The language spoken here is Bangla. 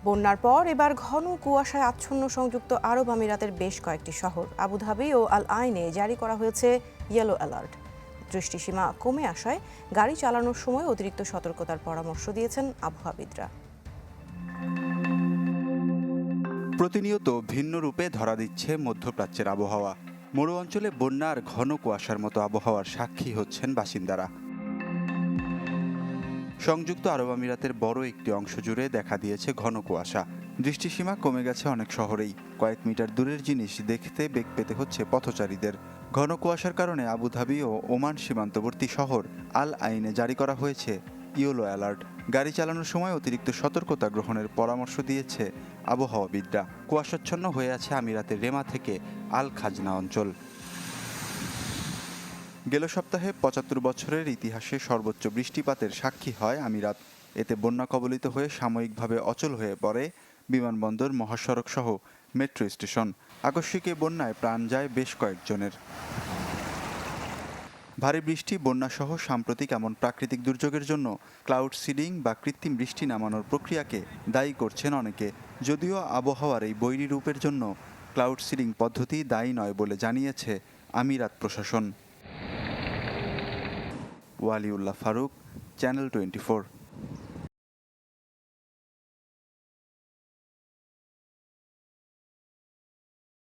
বন্যার পর এবার ঘন কুয়াশায় আচ্ছন্ন সংযুক্ত আরব আমিরাতের বেশ কয়েকটি শহর আবুধাবি ও আল আইনে জারি করা হয়েছে ইয়েলো অ্যালার্ট। দৃষ্টিসীমা কমে আসায় গাড়ি চালানোর সময় অতিরিক্ত সতর্কতার পরামর্শ দিয়েছেন আবহাওয়াবিদরা। প্রতিনিয়ত ভিন্ন রূপে ধরা দিচ্ছে মধ্যপ্রাচ্যের আবহাওয়া। মরু অঞ্চলে বন্যা আর ঘন কুয়াশার মতো আবহাওয়ার সাক্ষী হচ্ছেন বাসিন্দারা। সংযুক্ত আরব আমিরাতের বড় একটি অংশ জুড়ে দেখা দিয়েছে ঘন কুয়াশা। দৃষ্টিসীমা কমে গেছে অনেক শহরেই। কয়েক মিটার দূরের জিনিস দেখতে বেগ পেতে হচ্ছে পথচারীদের। ঘন কুয়াশার কারণে আবুধাবি ও ওমান সীমান্তবর্তী শহর আল আইনে জারি করা হয়েছে ইয়েলো অ্যালার্ট। গাড়ি চালানোর সময় অতিরিক্ত সতর্কতা গ্রহণের পরামর্শ দিয়েছে আবহাওয়াবিদরা। কুয়াশাচ্ছন্ন হয়ে আছে আমিরাতের রেমা থেকে আল খাজনা অঞ্চল। গেল সপ্তাহে ৭৫ বছরের ইতিহাসে সর্বোচ্চ বৃষ্টিপাতের সাক্ষী হয় আমিরাত। এতে বন্যা কবলিত হয়ে সাময়িকভাবে অচল হয়ে পড়ে বিমানবন্দর, মহাসড়ক সহ মেট্রো স্টেশন। আকস্মিক এ বন্যায় প্রাণ যায় বেশ কয়েকজনের। ভারী বৃষ্টি, বন্যাসহ সাম্প্রতিক এমন প্রাকৃতিক দুর্যোগের জন্য ক্লাউড সিডিং বা কৃত্রিম বৃষ্টি নামানোর প্রক্রিয়াকে দায়ী করছেন অনেকে। যদিও আবহাওয়ার এই বৈরী রূপের জন্য ক্লাউড সিডিং পদ্ধতি দায়ী নয় বলে জানিয়েছে আমিরাত প্রশাসন। ওয়ালিউল্লাহ ফারুক, চ্যানেল 24।